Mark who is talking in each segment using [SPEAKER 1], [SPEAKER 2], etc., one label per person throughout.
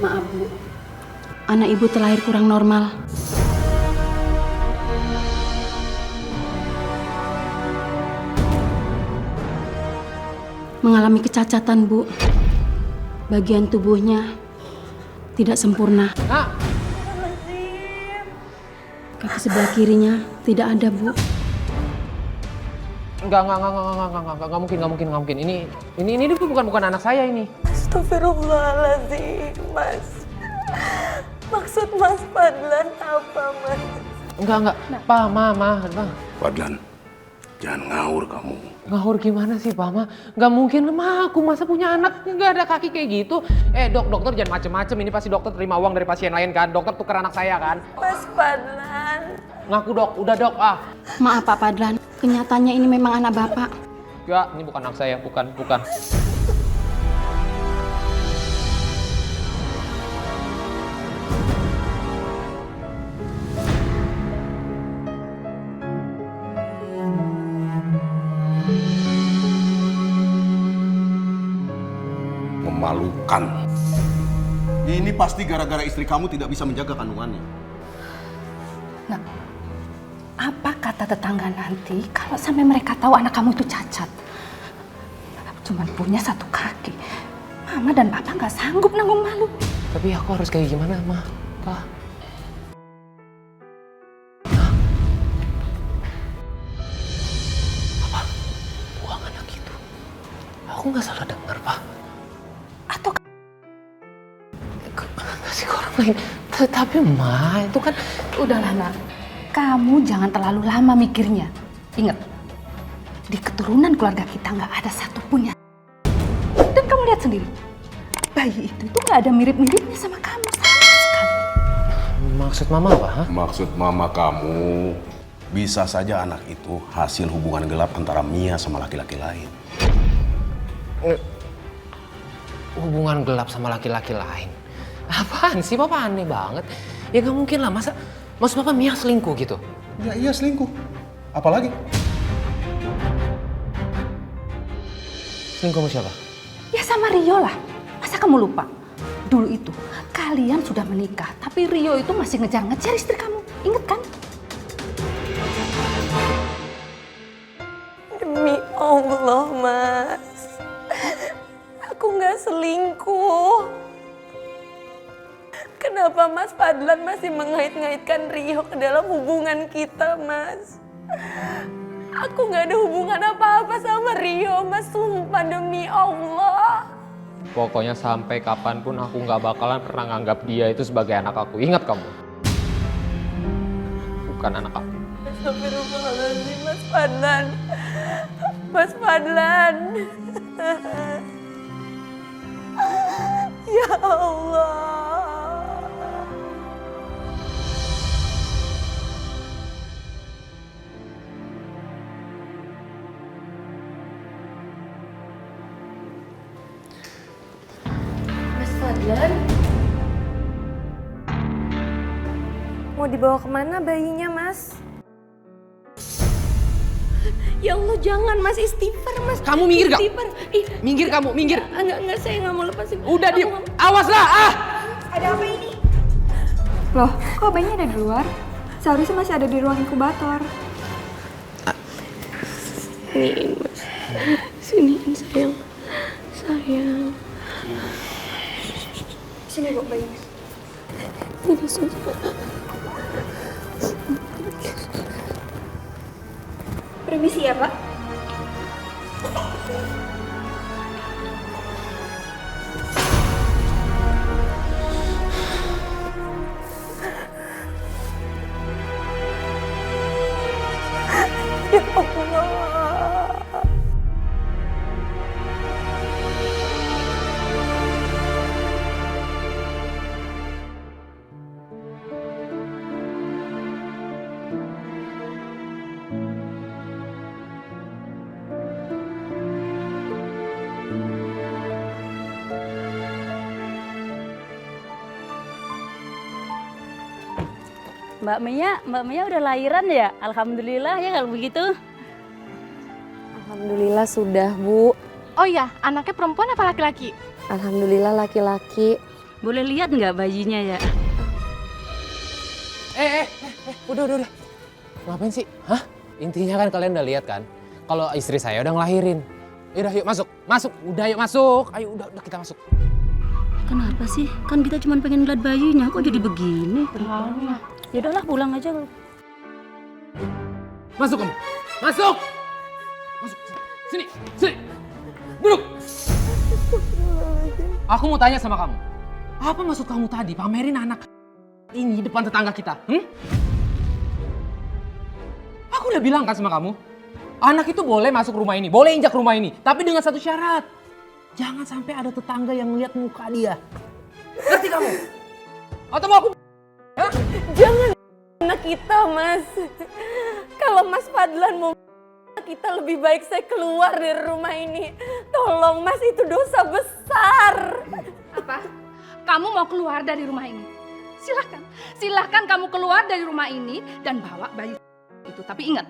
[SPEAKER 1] Maaf Bu, anak ibu terlahir kurang normal. Mengalami kecacatan Bu. Bagian tubuhnya tidak sempurna. Kaki sebelah kirinya tidak ada Bu.
[SPEAKER 2] Enggak mungkin. Ini bukan anak saya ini.
[SPEAKER 3] Astagfirullahaladzim, Mas. Maksud Mas Fadlan apa, Mas?
[SPEAKER 2] Enggak. Pa, Ma.
[SPEAKER 4] Fadlan, jangan ngawur kamu.
[SPEAKER 2] Ngawur gimana sih, Pa, Ma? Nggak mungkin, Ma. Aku masa punya anak nggak ada kaki kayak gitu. Dokter jangan macem-macem. Ini pasti dokter terima uang dari pasien lain kan? Dokter tuker anak saya kan?
[SPEAKER 3] Mas Fadlan.
[SPEAKER 2] Ngaku dok, udah dok, ah.
[SPEAKER 1] Maaf Pak Fadlan, kenyataannya ini memang anak Bapak.
[SPEAKER 2] Ya, ini bukan anak saya, bukan.
[SPEAKER 4] Memalukan. Ini pasti gara-gara istri kamu tidak bisa menjaga kandungannya.
[SPEAKER 5] Nah, apa kata tetangga nanti kalau sampai mereka tahu anak kamu itu cacat? Cuman punya satu kaki. Mama dan Papa nggak sanggup nanggung malu.
[SPEAKER 2] Tapi aku harus kayak gimana, Ma? Pa? Apa? Buang anak itu? Aku nggak salah dengar, Pa.
[SPEAKER 5] Atau
[SPEAKER 2] Kasih ke orang lain. Tapi Ma, itu kan...
[SPEAKER 5] udahlah nak, kamu jangan terlalu lama mikirnya. Ingat, di keturunan keluarga kita nggak ada satupun yang... Dan kamu lihat sendiri, bayi itu nggak ada mirip-miripnya sama kamu sama sekali.
[SPEAKER 2] Maksud Mama apa, ha?
[SPEAKER 4] Maksud mama kamu, bisa saja anak itu hasil hubungan gelap antara Mia sama laki-laki lain.
[SPEAKER 2] Hubungan gelap sama laki-laki lain? Apaan sih, Papa aneh banget. Ya nggak mungkin lah, maksud Papa Mia selingkuh gitu?
[SPEAKER 4] Ya iya selingkuh. Apalagi?
[SPEAKER 2] Selingkuh sama siapa?
[SPEAKER 5] Ya sama Rio lah. Masa kamu lupa? Dulu itu kalian sudah menikah, tapi Rio itu masih ngejar-ngejar istri kamu. Ingat kan?
[SPEAKER 3] Demi Allah, Mas. Aku nggak selingkuh. Kenapa Mas Fadlan masih mengait-ngaitkan Rio ke dalam hubungan kita, Mas? Aku nggak ada hubungan apa-apa sama Rio, Mas. Sumpah demi Allah.
[SPEAKER 2] Pokoknya sampai kapanpun aku nggak bakalan pernah nganggap dia itu sebagai anak aku. Ingat kamu? Bukan anak aku.
[SPEAKER 3] Astagfirullahaladzim, Mas Fadlan. Mas Fadlan. Ya Allah. Mas Fadlan. Mau dibawa kemana bayinya, Mas? Ya Allah, jangan Mas, istighfar Mas.
[SPEAKER 2] Kamu minggir gak?
[SPEAKER 3] Istighfar. Ih,
[SPEAKER 2] Minggir kamu, minggir.
[SPEAKER 3] enggak, saya nggak mau lepasin.
[SPEAKER 2] Udah
[SPEAKER 3] Aku
[SPEAKER 2] diem,
[SPEAKER 3] nggak-
[SPEAKER 2] awas lah, ah!
[SPEAKER 3] Ada apa ini?
[SPEAKER 6] Loh, kok bayinya ada di luar? Seharusnya masih ada di ruang inkubator.
[SPEAKER 3] Siniin Mas. Siniin sayang. Sayang.
[SPEAKER 6] Sini bu bayinya.
[SPEAKER 3] Ini susah.
[SPEAKER 6] Permisi ya pak.
[SPEAKER 3] Ya Allah.
[SPEAKER 7] Mbak Mia udah lahiran ya? Alhamdulillah ya kalau begitu.
[SPEAKER 8] Alhamdulillah sudah, Bu.
[SPEAKER 6] Oh iya, anaknya perempuan apa laki-laki?
[SPEAKER 8] Alhamdulillah laki-laki.
[SPEAKER 7] Boleh lihat nggak bayinya ya?
[SPEAKER 2] Udah. Ngapain sih? Hah? Intinya kan kalian udah lihat kan? Kalau istri saya udah ngelahirin. Yaudah yuk masuk. Udah yuk masuk. Ayo udah kita masuk.
[SPEAKER 7] Kenapa sih? Kan kita cuma pengen lihat bayinya, kok jadi begini? Ya udahlah pulang aja.
[SPEAKER 2] Masuk kamu. Masuk. Sini. Duduk. Aku mau tanya sama kamu. Apa maksud kamu tadi pamerin anak ini depan tetangga kita? Aku udah bilang kan sama kamu, anak itu boleh masuk rumah ini, boleh injak rumah ini, tapi dengan satu syarat. Jangan sampai ada tetangga yang melihat muka dia. Ngerti kamu? Atau mau aku? Hah?
[SPEAKER 3] Jangan anak kita, Mas. Kalau Mas Fadlan mau anak kita, lebih baik saya keluar dari rumah ini. Tolong Mas, itu dosa besar.
[SPEAKER 5] Apa? Kamu mau keluar dari rumah ini? Silahkan kamu keluar dari rumah ini dan bawa bayi itu. Tapi ingat,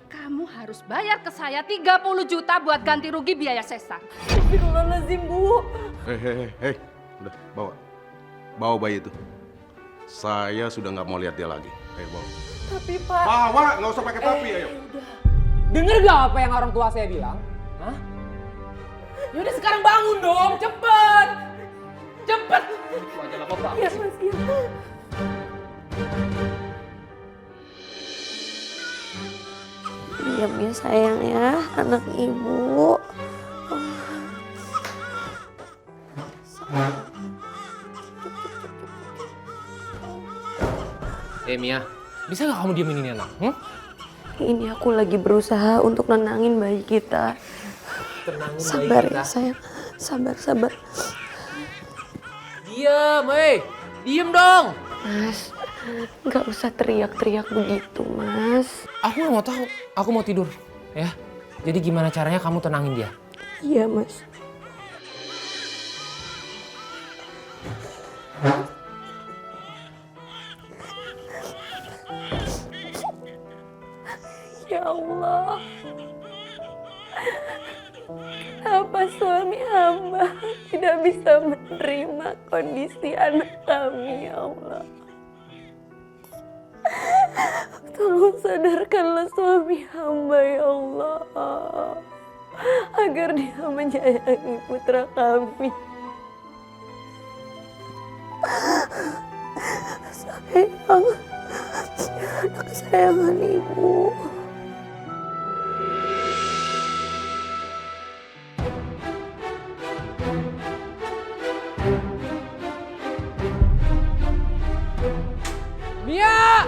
[SPEAKER 5] kamu harus bayar ke saya 30 juta buat ganti rugi biaya sesar.
[SPEAKER 3] Astagfirullahaladzim, Bu.
[SPEAKER 4] Hei, udah bawa bayi itu. Saya sudah nggak mau lihat dia lagi. Ayo bawa.
[SPEAKER 3] Tapi Pak...
[SPEAKER 4] Bawa, nggak usah pakai tapi, ayo.
[SPEAKER 2] Dengar gak apa yang orang tua saya bilang? Hah? Yaudah sekarang bangun dong, cepet! Cepet! Itu aja lama banget.
[SPEAKER 3] Ya, Mas, ya. Diam ya sayang ya, anak ibu.
[SPEAKER 2] Mia, bisa gak kamu diemin ini anak?
[SPEAKER 3] Ini aku lagi berusaha untuk nenangin bayi kita.
[SPEAKER 2] Tenangin
[SPEAKER 3] Sabar
[SPEAKER 2] bayi kita.
[SPEAKER 3] ya sayang, sabar.
[SPEAKER 2] Diam, diem dong.
[SPEAKER 3] Mas, nggak usah teriak-teriak begitu, Mas.
[SPEAKER 2] Aku gak mau tahu, aku mau tidur, ya. Jadi gimana caranya kamu tenangin dia?
[SPEAKER 3] Iya, Mas. Ya Allah, kenapa suami hamba tidak bisa menerima kondisi anak kami, ya Allah. Tolong sadarkanlah suami hamba, ya Allah, agar dia menyayangi putra kami. Sayang, anak kesayangan ibu.
[SPEAKER 2] Mia!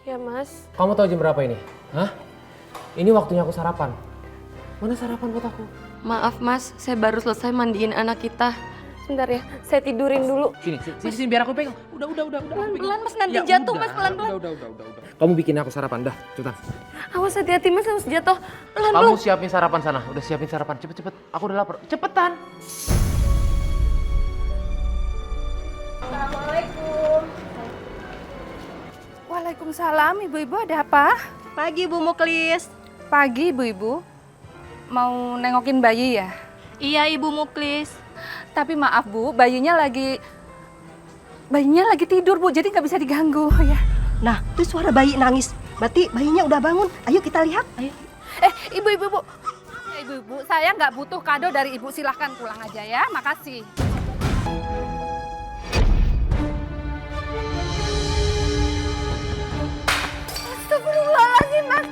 [SPEAKER 3] Ya, Mas.
[SPEAKER 2] Kamu tahu jam berapa ini? Hah? Ini waktunya aku sarapan. Mana sarapan buat aku?
[SPEAKER 3] Maaf, Mas, saya baru selesai mandiin anak kita. Sebentar ya, saya tidurin dulu.
[SPEAKER 2] Sini biar aku pegang. Udah.
[SPEAKER 3] Pelan-pelan, Mas, nanti
[SPEAKER 2] Ya
[SPEAKER 3] jatuh,
[SPEAKER 2] udah,
[SPEAKER 3] Mas, pelan-pelan.
[SPEAKER 2] Udah. Kamu bikin aku sarapan, dah, cepetan.
[SPEAKER 3] Awas hati-hati, Mas, harus jatuh.
[SPEAKER 2] Kamu
[SPEAKER 3] Pelan-pelan.
[SPEAKER 2] siapin sarapan sana. Udah siapin sarapan, cepet. Aku udah lapar. Cepetan.
[SPEAKER 5] Waalaikumsalam, ibu-ibu ada apa?
[SPEAKER 7] Pagi Bu Muklis.
[SPEAKER 5] Pagi, ibu-ibu. Mau nengokin bayi ya?
[SPEAKER 7] Iya Ibu Muklis.
[SPEAKER 5] Tapi maaf Bu, bayinya lagi tidur Bu, jadi nggak bisa diganggu ya.
[SPEAKER 8] Nah, itu suara bayi nangis. Berarti bayinya udah bangun. Ayo kita lihat.
[SPEAKER 7] Ayo.
[SPEAKER 5] Ibu-ibu Bu. Ibu-ibu, saya nggak butuh kado dari ibu, silahkan pulang aja ya, makasih.
[SPEAKER 3] Astagfirullahaladzim, Mas.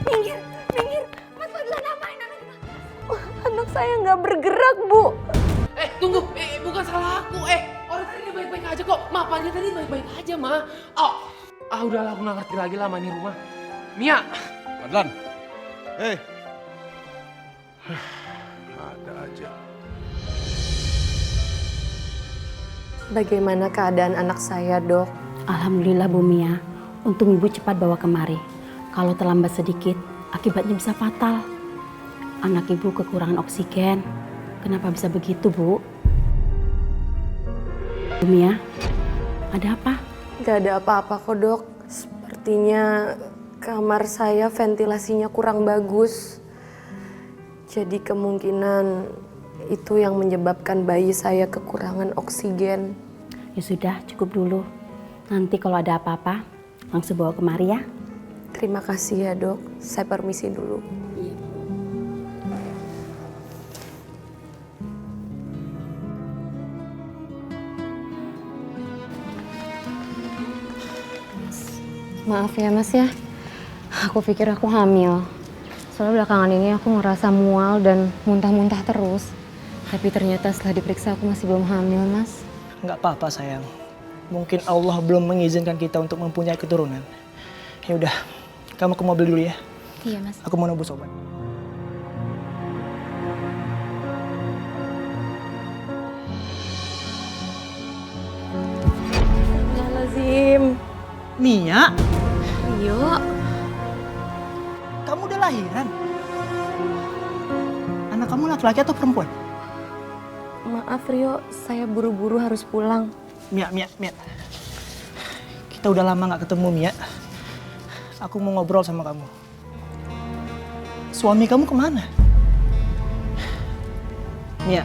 [SPEAKER 3] Minggir. Mas, Fadlan apain anak kita? Anak saya nggak bergerak, Bu.
[SPEAKER 2] Tunggu. Bukan salah aku. Orang tadi dia baik-baik aja kok. Ma, Pak, dia tadi baik-baik aja, Ma. Udahlah, aku nggak ngerti lagi lah sama ini rumah. Mia.
[SPEAKER 4] Fadlan. Ada aja.
[SPEAKER 3] Bagaimana keadaan anak saya, Dok?
[SPEAKER 1] Alhamdulillah Bu Mia, untung Ibu cepat bawa kemari. Kalau terlambat sedikit, akibatnya bisa fatal. Anak Ibu kekurangan oksigen. Kenapa bisa begitu, Bu? Bu Mia, ada apa?
[SPEAKER 3] Gak ada apa-apa kok, Dok. Sepertinya kamar saya ventilasinya kurang bagus. Jadi kemungkinan itu yang menyebabkan bayi saya kekurangan oksigen.
[SPEAKER 1] Ya sudah, cukup dulu. Nanti kalau ada apa-apa, langsung bawa kemari ya.
[SPEAKER 3] Terima kasih ya dok, saya permisi dulu.
[SPEAKER 9] Maaf ya mas ya, aku pikir aku hamil. Soalnya belakangan ini aku ngerasa mual dan muntah-muntah terus. Tapi ternyata setelah diperiksa aku masih belum hamil mas.
[SPEAKER 10] Nggak apa-apa sayang. Mungkin Allah belum mengizinkan kita untuk mempunyai keturunan. Ya udah, kamu ke mobil dulu ya.
[SPEAKER 9] Iya mas.
[SPEAKER 10] Aku mau nebus obat.
[SPEAKER 3] Lazim.
[SPEAKER 10] Mia,
[SPEAKER 3] Rio.
[SPEAKER 10] kamu udah lahiran? Anak kamu laki-laki atau perempuan?
[SPEAKER 3] Maaf Rio, saya buru-buru harus pulang.
[SPEAKER 10] Mia. Kita udah lama nggak ketemu, Mia. Aku mau ngobrol sama kamu. Suami kamu kemana? Mia,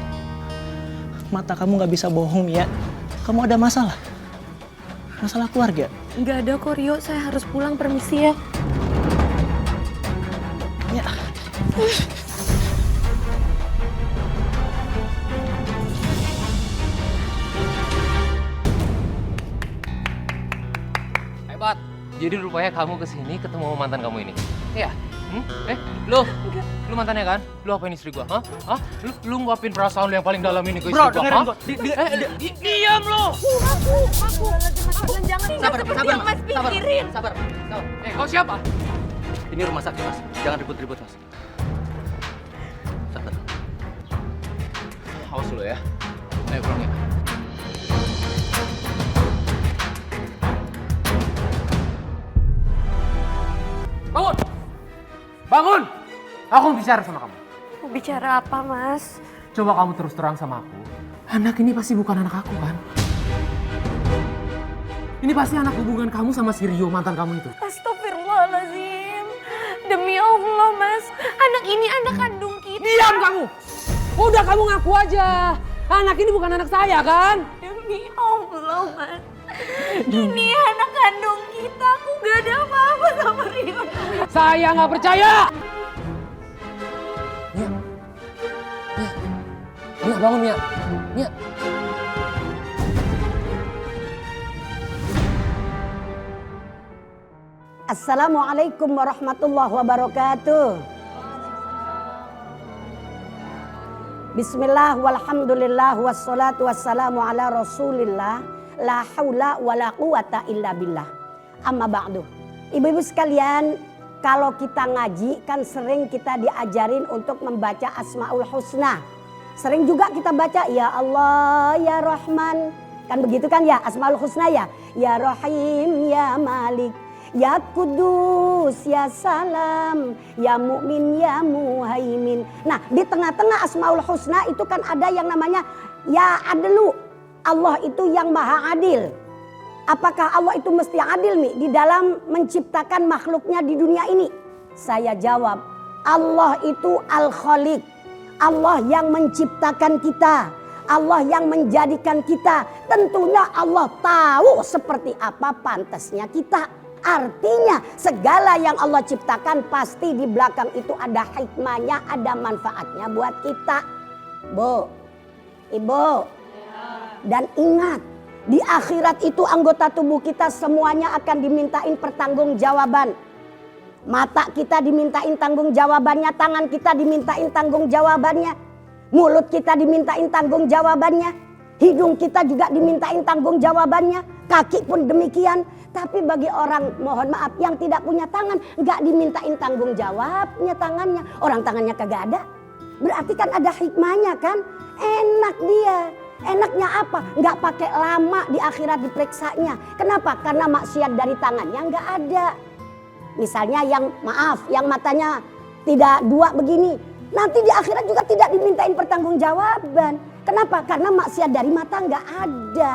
[SPEAKER 10] mata kamu nggak bisa bohong, Mia. Kamu ada masalah? Masalah keluarga?
[SPEAKER 3] Nggak ada kok Rio, saya harus pulang, permisi ya.
[SPEAKER 10] Mia.
[SPEAKER 2] Hebat. Jadi rupanya kamu kesini ketemu sama mantan kamu ini. Iya. Lu mantannya kan? Lu apain istri gua? Hah? Lu nguapin perasaan lu yang paling dalam ini ke istri
[SPEAKER 10] Bro,
[SPEAKER 2] gua?
[SPEAKER 10] dengerin
[SPEAKER 2] hah?
[SPEAKER 10] gua.
[SPEAKER 2] Diam lu!
[SPEAKER 3] Jangan seperti yang Mas pikirin.
[SPEAKER 2] Sabar. Kau siapa?
[SPEAKER 11] Ini rumah sakit, Mas. Jangan ribut-ribut, Mas. Sabar.
[SPEAKER 2] Awas dulu ya. Ayo pulang ya. Bangun! Aku mau bicara sama kamu.
[SPEAKER 3] Mau bicara apa Mas?
[SPEAKER 2] Coba kamu terus terang sama aku. Anak ini pasti bukan anak aku kan? Ini pasti anak hubungan kamu sama si Rio, mantan kamu itu.
[SPEAKER 3] Astagfirullahaladzim. Demi Allah Mas, anak ini anak kandung kita.
[SPEAKER 2] Diam kamu! Udah kamu ngaku aja. Anak ini bukan anak saya kan?
[SPEAKER 3] Demi Allah Mas. Ini anak kandung kita, aku gak ada apa-apa sama Rio.
[SPEAKER 2] Saya nggak percaya! Mia, bangun Mia. Mia.
[SPEAKER 8] Assalamualaikum warahmatullahi wabarakatuh. Bismillah walhamdulillah wassalatu wassalamu ala rasulillah. La haula wa la quwata illa billah. Amma ba'du. Ibu-ibu sekalian, kalau kita ngaji kan sering kita diajarin untuk membaca Asmaul Husna. Sering juga kita baca ya Allah, ya Rahman. Kan begitu kan ya Asmaul Husna ya. Ya Rahim, ya Malik, ya Kudus, ya Salam, ya Mu'min, ya Muhaimin. Nah di tengah-tengah Asmaul Husna itu kan ada yang namanya ya Adlu. Allah itu yang maha adil. Apakah Allah itu mesti adil nih di dalam menciptakan makhluknya di dunia ini? Saya jawab, Allah itu Al-Khaliq. Allah yang menciptakan kita. Allah yang menjadikan kita. Tentunya Allah tahu seperti apa pantasnya kita. Artinya segala yang Allah ciptakan pasti di belakang itu ada hikmahnya, ada manfaatnya buat kita. Bu, Ibu. Dan ingat, di akhirat itu anggota tubuh kita semuanya akan dimintain pertanggungjawaban. Mata kita dimintain tanggung jawabannya, tangan kita dimintain tanggung jawabannya, mulut kita dimintain tanggung jawabannya, hidung kita juga dimintain tanggung jawabannya, kaki pun demikian. Tapi bagi orang, mohon maaf, yang tidak punya tangan, nggak dimintain tanggung jawabnya tangannya. Orang tangannya kagak ada. Berarti kan ada hikmahnya kan? Enak dia. Enaknya apa? Nggak pakai lama di akhirat diperiksanya. Kenapa? Karena maksiat dari tangannya nggak ada. Misalnya yang maaf, yang matanya tidak dua begini. Nanti di akhirat juga tidak dimintain pertanggungjawaban. Kenapa? Karena maksiat dari mata nggak ada.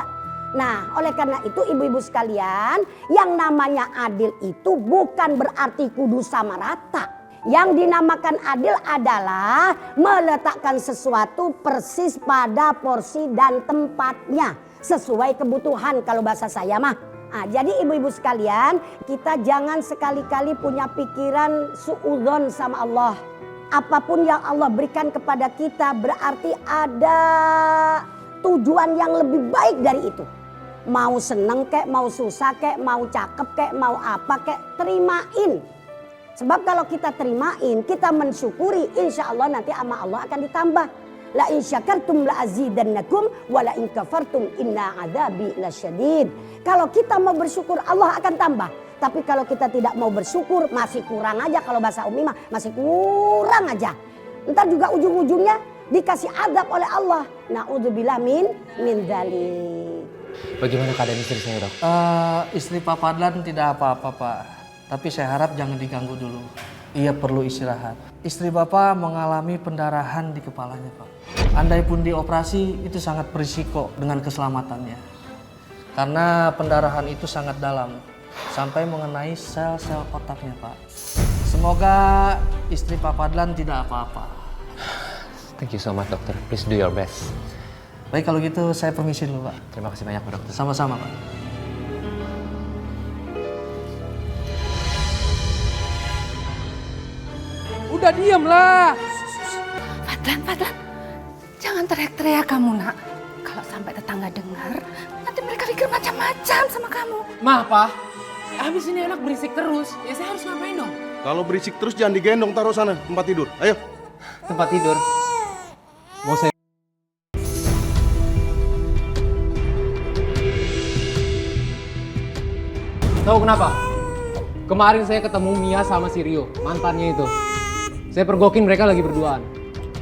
[SPEAKER 8] Nah, oleh karena itu ibu-ibu sekalian, yang namanya adil itu bukan berarti kudu sama rata. Yang dinamakan adil adalah meletakkan sesuatu persis pada porsi dan tempatnya sesuai kebutuhan kalau bahasa saya mah. Nah, jadi ibu-ibu sekalian, kita jangan sekali-kali punya pikiran suudzon sama Allah. Apapun yang Allah berikan kepada kita berarti ada tujuan yang lebih baik dari itu. Mau seneng kek, mau susah kek, mau cakep kek, mau apa kek, terimain. Sebab kalau kita terimain, kita mensyukuri, insya Allah nanti sama Allah akan ditambah. La in syakartum la azidannakum wa la in kafartum inna adzabi lasyadid. Kalau kita mau bersyukur, Allah akan tambah. Tapi kalau kita tidak mau bersyukur, masih kurang aja. Kalau bahasa Umi mah masih kurang aja. Ntar juga ujung-ujungnya dikasih azab oleh Allah. Na'udzubillah min dzalik.
[SPEAKER 2] Bagaimana keadaan istri saya, Dok?
[SPEAKER 10] Istri Pak Fadlan tidak apa-apa, Pak. Tapi saya harap jangan diganggu dulu. Ia perlu istirahat. Istri Bapak mengalami pendarahan di kepalanya, Pak. Andai pun dioperasi, itu sangat berisiko dengan keselamatannya. Karena pendarahan itu sangat dalam, sampai mengenai sel-sel otaknya, Pak. Semoga istri Pak Fadlan tidak apa-apa.
[SPEAKER 2] Thank you so much, dokter. Please do your best.
[SPEAKER 10] Baik, kalau gitu saya permisi dulu, Pak.
[SPEAKER 2] Terima kasih banyak, Pak Dokter.
[SPEAKER 10] Sama-sama, Pak.
[SPEAKER 2] Udah diam lah.
[SPEAKER 5] Fadlan, jangan teriak-teriak kamu, Nak. Kalau sampai tetangga dengar, nanti mereka pikir macam-macam sama kamu.
[SPEAKER 2] Ma, Pak. Habis ini anak berisik terus. Ya saya harus ngapain dong?
[SPEAKER 4] Kalau berisik terus jangan digendong, taruh sana tempat tidur. Ayo.
[SPEAKER 2] Tempat tidur. Mau saya... Tahu kenapa? Kemarin saya ketemu Mia sama si Rio, mantannya itu. Saya pergokin mereka lagi berduaan.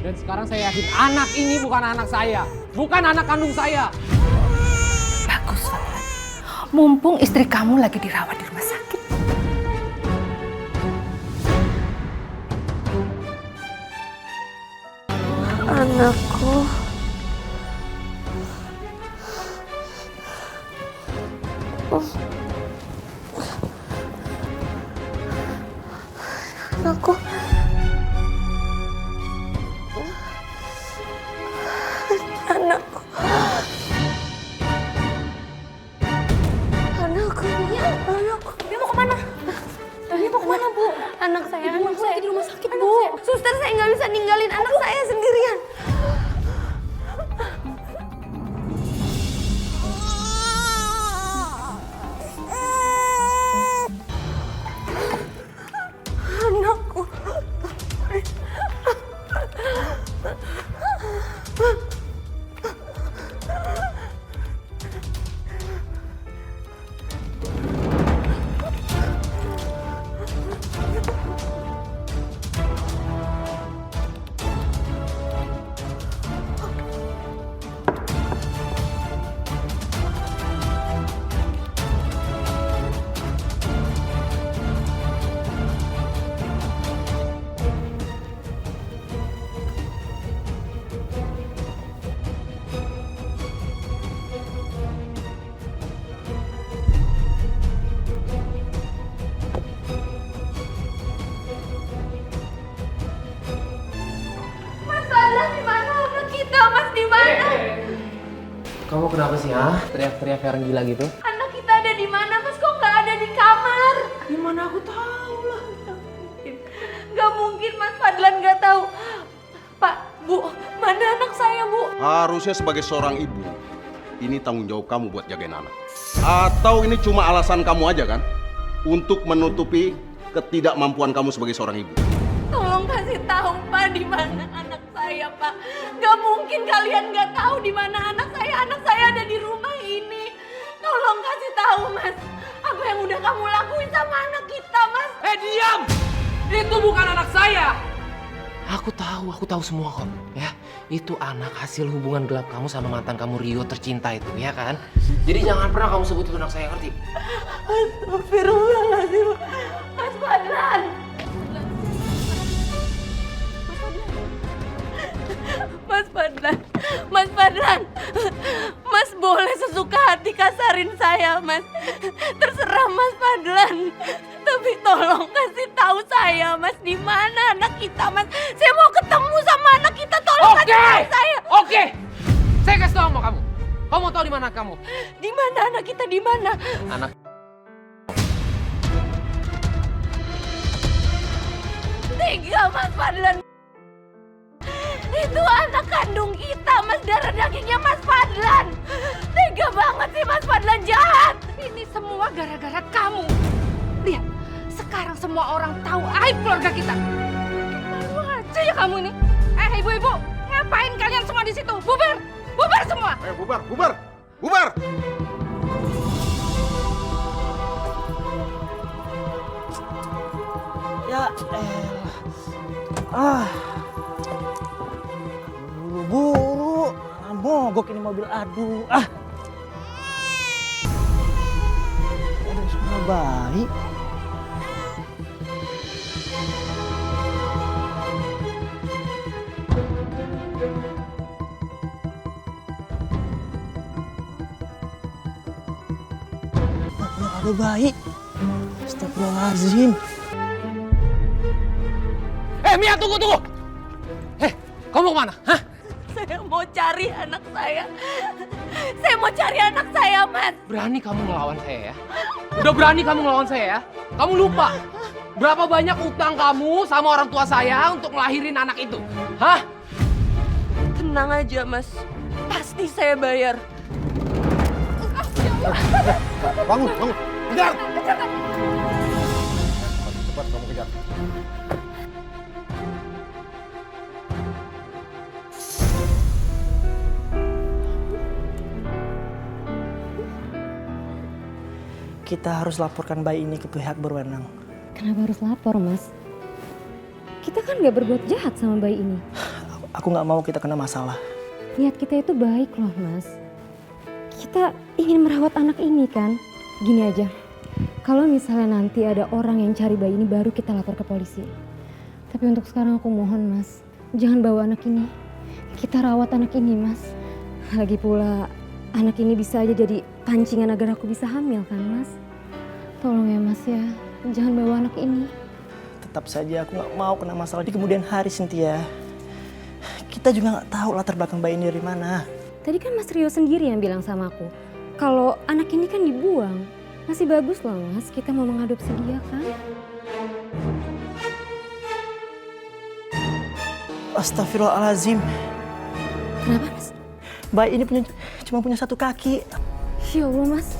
[SPEAKER 2] Dan sekarang saya yakin anak ini bukan anak saya. Bukan anak kandung saya.
[SPEAKER 5] Bagus, Fadlan. Mumpung istri kamu lagi dirawat di rumah sakit.
[SPEAKER 3] Anakku. Anakku. Anakku. Anakku. Mia. Anakku. Mia mau kemana? Mia mau kemana, Bu? Anak saya di rumah sakit, Bu. Suster, saya nggak bisa ninggalin anak saya sendirian. Anakku.
[SPEAKER 2] Kamu kenapa sih, teriak-teriak kayak orang gila gitu?
[SPEAKER 3] Anak kita ada di mana, Mas? Kok nggak ada di kamar?
[SPEAKER 2] Gimana aku tahu lah.
[SPEAKER 3] Nggak mungkin Mas Fadlan nggak tahu. Pak, Bu, mana anak saya, Bu?
[SPEAKER 4] Harusnya sebagai seorang ibu, ini tanggung jawab kamu buat jagain anak. Atau ini cuma alasan kamu aja kan? Untuk menutupi ketidakmampuan kamu sebagai seorang ibu.
[SPEAKER 3] Tolong kasih tahu, Pak, di mana anak saya, Pak. Nggak mungkin kalian nggak tahu di mana anak saya. Anak saya ada di rumah ini. Tolong kasih tahu, Mas. Apa yang udah kamu lakuin sama anak kita, Mas?
[SPEAKER 2] Diam! Itu bukan anak saya! Aku tahu semua kok, ya. Itu anak hasil hubungan gelap kamu sama mantan kamu Rio tercinta itu, ya kan? Jadi jangan pernah kamu sebut itu anak saya, ngerti?
[SPEAKER 3] Astagfirullahaladzim. Mas Fadlan. Mas Fadlan. Mas Fadlan. Mas boleh sesuka hati kasarin saya, Mas. Terserah Mas Fadlan. Tapi tolong kasih tahu saya, Mas, di mana anak kita, Mas? Saya mau ketemu sama anak kita. Tolong kasih tahu saya.
[SPEAKER 2] Oke. Saya kasih tahu sama kamu. Kamu mau tahu di mana kamu?
[SPEAKER 3] Di mana anak kita? Di mana?
[SPEAKER 2] Anak.
[SPEAKER 3] Tega, Mas Fadlan. Itu anak kandung kita, Mas. Darah dagingnya Mas Fadlan. Tega banget sih Mas Fadlan, jahat.
[SPEAKER 5] Ini semua gara-gara kamu. Lihat, sekarang semua orang tahu aib keluarga kita. Malu aja ya kamu ini. Ibu-ibu, ngapain kalian semua di situ? Bubar! Bubar semua!
[SPEAKER 4] Ayo bubar, bubar, bubar!
[SPEAKER 10] Ya elah. Buru-buru. Mogok ini mobil, aduh. Ada suara bayi. Ada bayi. Astagfirullahaladzim.
[SPEAKER 2] Mia, tunggu. Kamu mau kemana? Hah?
[SPEAKER 3] Saya mau cari anak saya. Saya mau cari anak saya, Mas.
[SPEAKER 2] Berani kamu ngelawan saya ya? Udah berani kamu ngelawan saya ya? Kamu lupa berapa banyak utang kamu sama orang tua saya untuk ngelahirin anak itu? Hah?
[SPEAKER 3] Tenang aja, Mas. Pasti saya bayar.
[SPEAKER 4] Bangun, bangun. Kejar! Cepat kamu kejar.
[SPEAKER 10] Kita harus laporkan bayi ini ke pihak berwenang.
[SPEAKER 9] Kenapa harus lapor, Mas? Kita kan gak berbuat jahat sama bayi ini.
[SPEAKER 10] Aku nggak mau kita kena masalah.
[SPEAKER 9] Niat kita itu baik loh, Mas. Kita ingin merawat anak ini kan. Gini aja, kalau misalnya nanti ada orang yang cari bayi ini baru kita lapor ke polisi. Tapi untuk sekarang aku mohon, Mas, jangan bawa anak ini. Kita rawat anak ini, Mas. Lagi pula anak ini bisa aja jadi pancingan agar aku bisa hamil kan, Mas. Tolong ya, Mas ya, jangan bawa anak ini.
[SPEAKER 10] Tetap saja aku nggak mau kena masalah di kemudian hari, Cynthia. Kita juga nggak tahu latar belakang bayi ini dari mana.
[SPEAKER 9] Tadi kan Mas Rio sendiri yang bilang sama aku, kalau anak ini kan dibuang. Masih bagus loh, Mas, kita mau mengadopsi dia kan.
[SPEAKER 10] Astagfirullahaladzim.
[SPEAKER 9] Kenapa, Mas?
[SPEAKER 10] Bayi ini cuma punya satu kaki.
[SPEAKER 9] Ya Allah, Mas.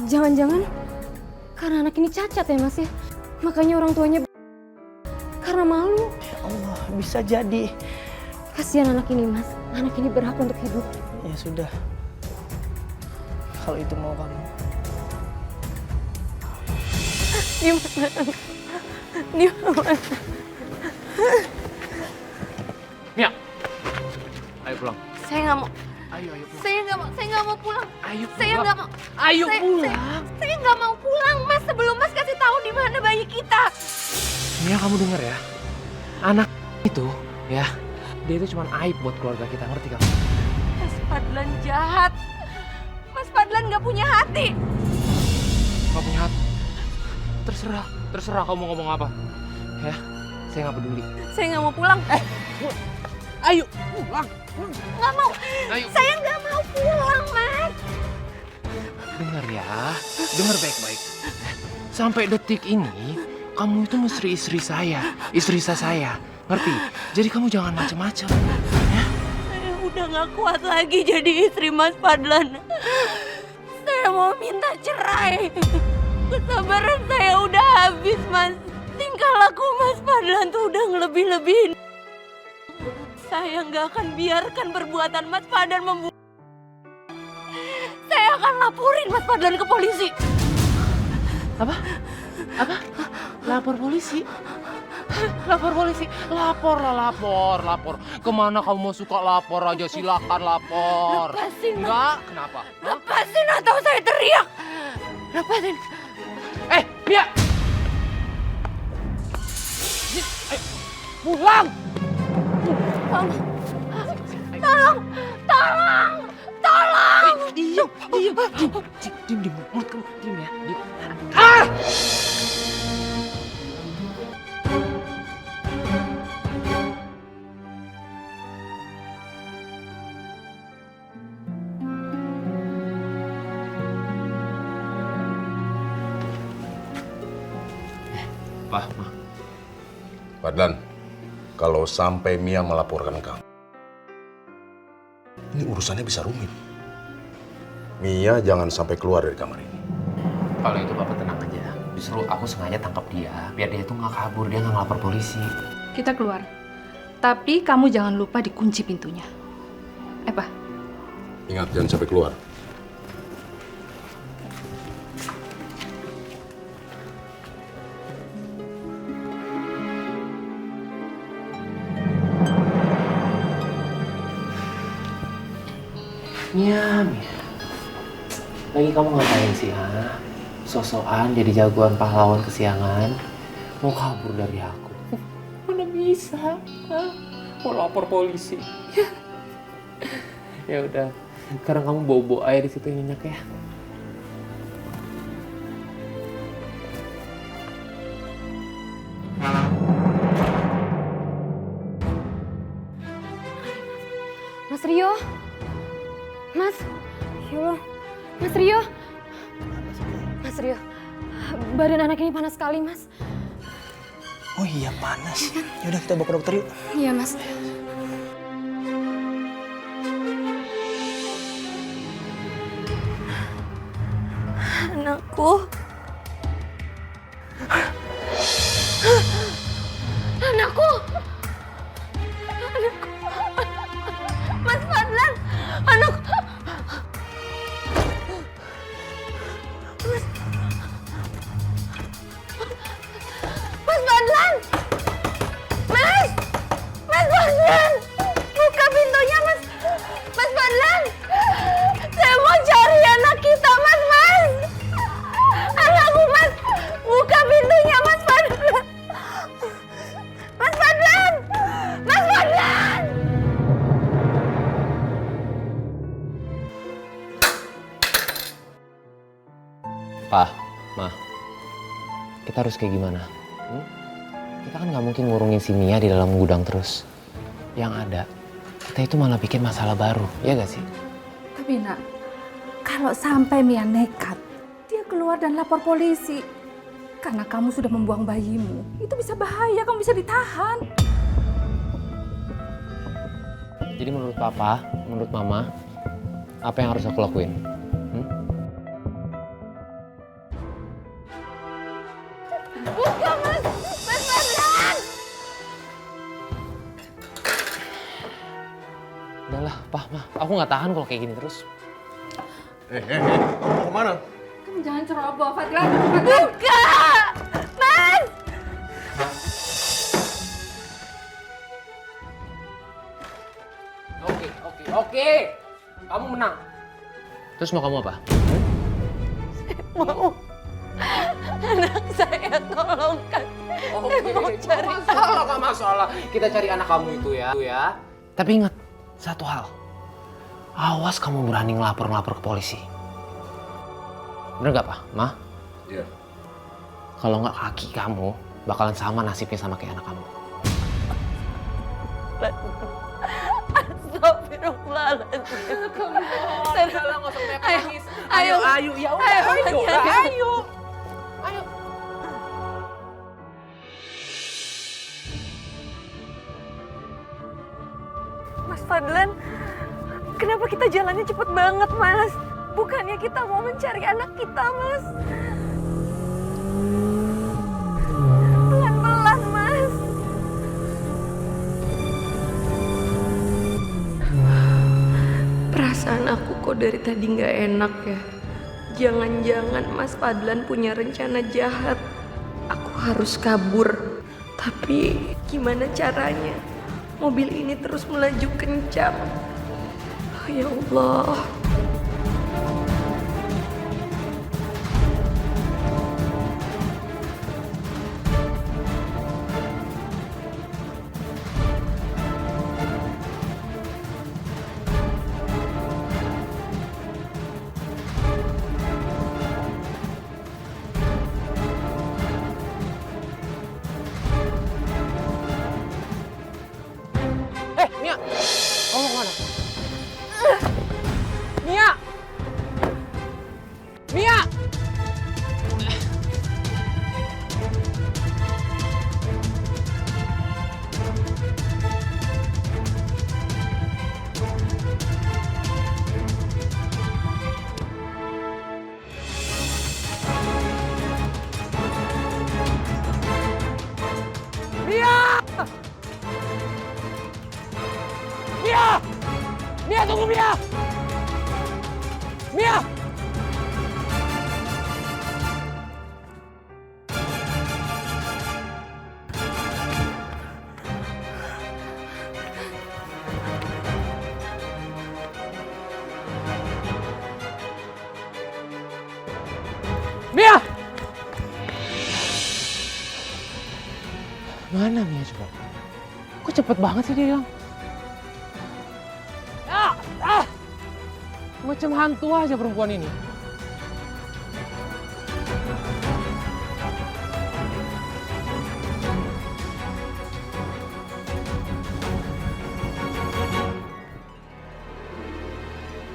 [SPEAKER 9] Jangan-jangan karena anak ini cacat ya, Mas ya? Makanya orang tuanya karena malu.
[SPEAKER 10] Ya Allah, bisa jadi.
[SPEAKER 9] Kasihan anak ini, Mas. Anak ini berhak untuk hidup.
[SPEAKER 10] Ya sudah. Kalau itu mau kamu.
[SPEAKER 3] Di mana?
[SPEAKER 2] Mia, ayo pulang.
[SPEAKER 3] Saya nggak mau.
[SPEAKER 2] Ayo pulang.
[SPEAKER 3] Saya nggak mau pulang.
[SPEAKER 2] Ayo
[SPEAKER 3] Saya
[SPEAKER 2] pulang.
[SPEAKER 3] nggak mau.
[SPEAKER 2] Ayo pulang.
[SPEAKER 3] Saya nggak mau pulang, Mas. Sebelum Mas kasih tahu di mana bayi kita.
[SPEAKER 2] Mia, kamu denger ya. Anak itu, ya, dia itu cuma aib buat keluarga kita, ngerti kamu?
[SPEAKER 3] Mas Fadlan jahat. Mas Fadlan nggak punya hati.
[SPEAKER 2] Gak punya hati. Terserah kamu ngomong apa. Ya, saya nggak peduli.
[SPEAKER 3] Saya nggak mau pulang.
[SPEAKER 2] Ayo pulang.
[SPEAKER 3] Nggak mau.
[SPEAKER 2] Ayo.
[SPEAKER 3] Saya nggak mau pulang, Mas.
[SPEAKER 2] Dengar ya, dengar baik-baik. Sampai detik ini, kamu itu mesti istri saya, ngerti? Jadi kamu jangan macam-macam, ya?
[SPEAKER 3] Saya udah nggak kuat lagi jadi istri Mas Fadlan. Saya mau minta cerai. Kesabaran saya udah habis, Mas. Tingkah laku Mas Fadlan tuh udah ngelebih-lebihin. Saya nggak akan biarkan perbuatan Mas Fadlan membunuh. Saya akan laporin Mas Fadlan ke polisi.
[SPEAKER 2] Apa? Lapor polisi? Lapor polisi? Lapor. Kemana kamu mau suka lapor aja, silakan lapor.
[SPEAKER 3] Lepasin, Mas.
[SPEAKER 2] Enggak, kenapa?
[SPEAKER 3] Lepasin atau saya teriak. Lepasin.
[SPEAKER 2] Mia! Pulang!
[SPEAKER 3] Tolong!
[SPEAKER 2] Diam. Mulut kamu, diam ya. Diam. Pak, Ma.
[SPEAKER 4] Fadlan, kalau sampai Mia melaporkan kamu, ini urusannya bisa rumit. Mia jangan sampai keluar dari kamar ini.
[SPEAKER 2] Kalau itu Bapak tenang aja. Justru aku sengaja tangkap dia, biar dia itu nggak kabur, dia nggak ngelapor polisi.
[SPEAKER 5] Kita keluar. Tapi kamu jangan lupa dikunci pintunya. Pak.
[SPEAKER 4] Ingat, jangan sampai keluar.
[SPEAKER 2] Mia. Lagi kamu ngapain sih, ha? Sosokan jadi jagoan pahlawan kesiangan, mau kabur dari aku. Mana bisa, ha? Mau lapor polisi. Ya udah, sekarang kamu bobo air di situ yang nyenyak ya.
[SPEAKER 9] Mas Rio. Mas. Ya Allah. Mas Rio. Mas Rio. Badan anak ini panas sekali, Mas.
[SPEAKER 11] Oh iya, panas. Yaudah kita bawa ke dokter yuk.
[SPEAKER 9] Iya, Mas.
[SPEAKER 3] Anakku. Anakku. Anakku. Mas Fadlan. Anakku. Mas Fadlan. Mas. Mas Fadlan. Buka pintunya, Mas. Mas Fadlan. Saya mau cari anak kita, Mas. Anakku, Mas. Buka pintunya, Mas Fadlan. Mas Fadlan. Mas Fadlan.
[SPEAKER 2] Pak, Ma, kita harus kayak gimana? Kita kan nggak mungkin ngurungin si Mia di dalam gudang terus. Yang ada, kita itu malah bikin masalah baru, ya gak sih?
[SPEAKER 5] Tapi nak, kalau sampai Mia nekat, dia keluar dan lapor polisi. Karena kamu sudah membuang bayimu, itu bisa bahaya, kamu bisa ditahan.
[SPEAKER 2] Jadi menurut Papa, menurut Mama, apa yang harus aku lakuin?
[SPEAKER 3] Buka, Mas. Mas Fadlan.
[SPEAKER 2] Udahlah, Pak, Ma, aku nggak tahan kalau kayak gini terus.
[SPEAKER 4] Kamu mau kemana?
[SPEAKER 5] Kamu jangan ceroboh, Fadlan.
[SPEAKER 3] Buka. Mas.
[SPEAKER 2] Oke. Kamu menang. Terus mau kamu apa?
[SPEAKER 3] Mau. Anak saya tolongkan. Saya mau cari.
[SPEAKER 2] Gak masalah. Kita cari anak kamu itu ya. Tapi ingat, satu hal. Awas kamu berani ngelapor ke polisi. Bener gak, Pak? Ma?
[SPEAKER 4] Iya.
[SPEAKER 2] Kalau nggak kaki kamu bakalan sama nasibnya sama kayak anak kamu.
[SPEAKER 3] Astagfirullahaladzim.
[SPEAKER 2] Ayo.
[SPEAKER 3] Mas Fadlan, kenapa kita jalannya cepet banget, Mas? Bukannya kita mau mencari anak kita, Mas? Pelan-pelan, Mas. Perasaan aku kok dari tadi nggak enak ya. Jangan-jangan Mas Fadlan punya rencana jahat. Aku harus kabur. Tapi gimana caranya? Mobil ini terus melaju kencang. Oh, ya Allah.
[SPEAKER 2] Mia, tunggu Mia! Mia! Mia! Mana Mia coba? Kok cepet banget sih dia hilang? Macam hantu aja perempuan ini.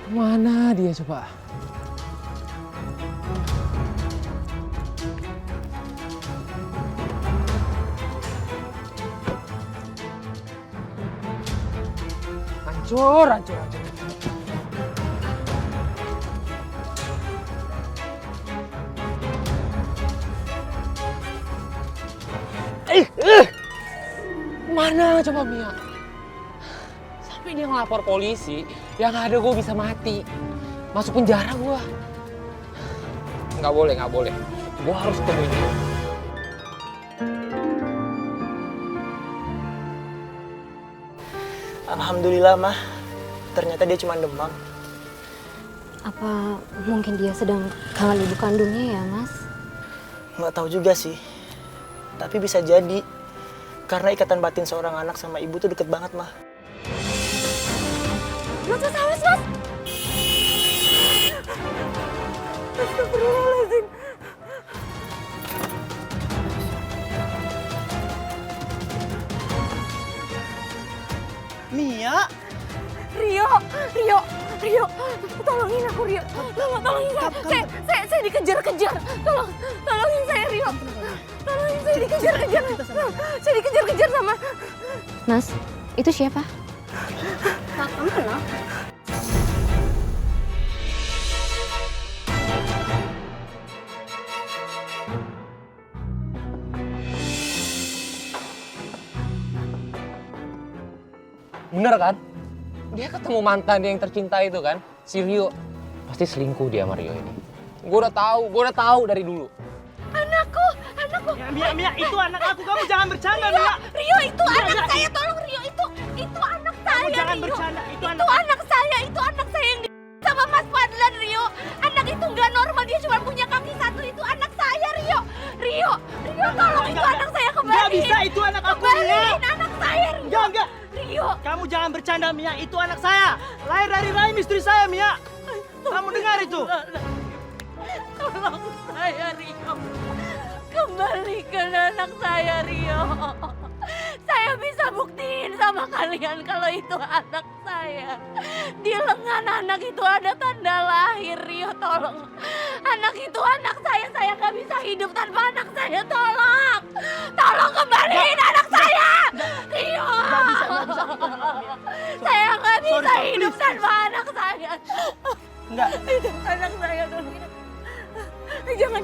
[SPEAKER 2] Mana dia coba? Hancur, hancur, hancur. Mana coba Mia? Sampai dia ngelapor polisi, yang ada gue bisa mati. Masuk penjara gue. Nggak boleh, nggak boleh. Gue harus temuin dia.
[SPEAKER 11] Alhamdulillah, Mah. Ternyata dia cuma demam.
[SPEAKER 9] Apa mungkin dia sedang kangen ibu kandungnya ya, Mas?
[SPEAKER 11] Nggak tahu juga sih. Tapi bisa jadi. Karena ikatan batin seorang anak sama ibu tuh deket banget, Mah.
[SPEAKER 3] Mas, awas, Mas! Astagfirullahaladzim.
[SPEAKER 11] Mia!
[SPEAKER 3] Rio, tolongin aku Rio, tolongin saya dikejar-kejar, tolongin saya Rio, tolongin saya dikejar-kejar, saya dikejar-kejar sama.
[SPEAKER 9] Mas, itu siapa?
[SPEAKER 3] Kamu kenal?
[SPEAKER 2] Bener kan? Dia ketemu mantan dia yang tercinta itu kan, si Rio. Pasti selingkuh dia sama Rio ini. Gue udah tahu dari dulu.
[SPEAKER 3] Anakku.
[SPEAKER 11] Mia, itu anak aku. Kamu jangan bercanda, Mia.
[SPEAKER 3] Rio itu anak saya, tolong Rio itu anak saya.
[SPEAKER 11] Kamu jangan
[SPEAKER 3] Rio.
[SPEAKER 11] bercanda, itu
[SPEAKER 3] anak saya, itu anak saya yang sama Mas Fadlan Rio. Anak itu nggak normal, dia cuma punya kaki satu, itu anak saya Rio, tolong itu anak saya kembaliin.
[SPEAKER 11] Nggak bisa, itu anak aku, Mia.
[SPEAKER 3] Kembaliin anak saya Rio.
[SPEAKER 11] Enggak.
[SPEAKER 3] Rio.
[SPEAKER 11] Kamu jangan bercanda, Mia. Itu anak saya. Lahir dari rahim istri saya, Mia. Kamu dengar itu?
[SPEAKER 3] Tolong saya Rio. Kembalikan anak saya Rio. Saya bisa buktiin sama kalian kalau itu anak saya. Di lengan anak itu ada tanda lahir Rio, tolong. Anak itu anak saya nggak bisa hidup tanpa anak saya, tolong. Tolong kembaliin anak saya. Rio.
[SPEAKER 11] Nggak bisa.
[SPEAKER 3] Saya nggak bisa hidup tanpa anak saya.
[SPEAKER 11] Enggak.
[SPEAKER 3] Itu anak saya dulu. Jangan.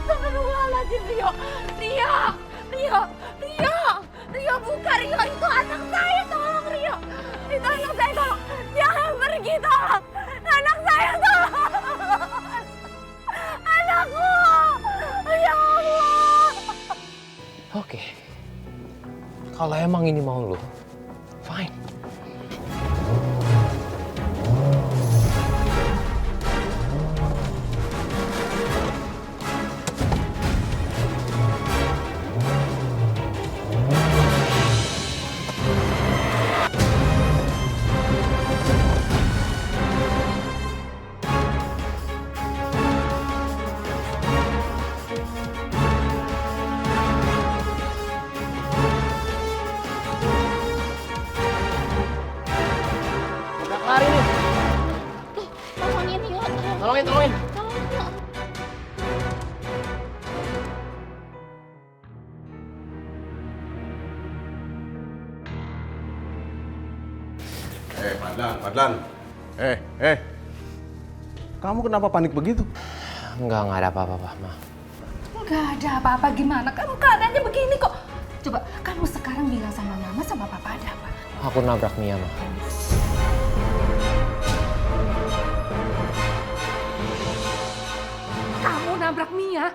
[SPEAKER 3] Astagfirullahaladzim Rio, buka Rio, itu anak saya, tolong Rio. Itu anak saya, tolong. Jangan pergi, tolong. Anak saya, tolong. Anakku. Ya Allah.
[SPEAKER 2] Oke. Kalau emang ini mau lu, fine. Lari nih.
[SPEAKER 3] Tolongin Rio.
[SPEAKER 2] Tolongin.
[SPEAKER 4] Fadlan. Kamu kenapa panik begitu?
[SPEAKER 2] Enggak ada apa-apa, Ma.
[SPEAKER 5] Nggak ada apa-apa gimana? Kamu keadaannya begini kok. Coba kamu sekarang bilang sama Mama sama papa ada apa?
[SPEAKER 2] Aku nabrak Mia, Ma.
[SPEAKER 5] Kamu nabrak Mia?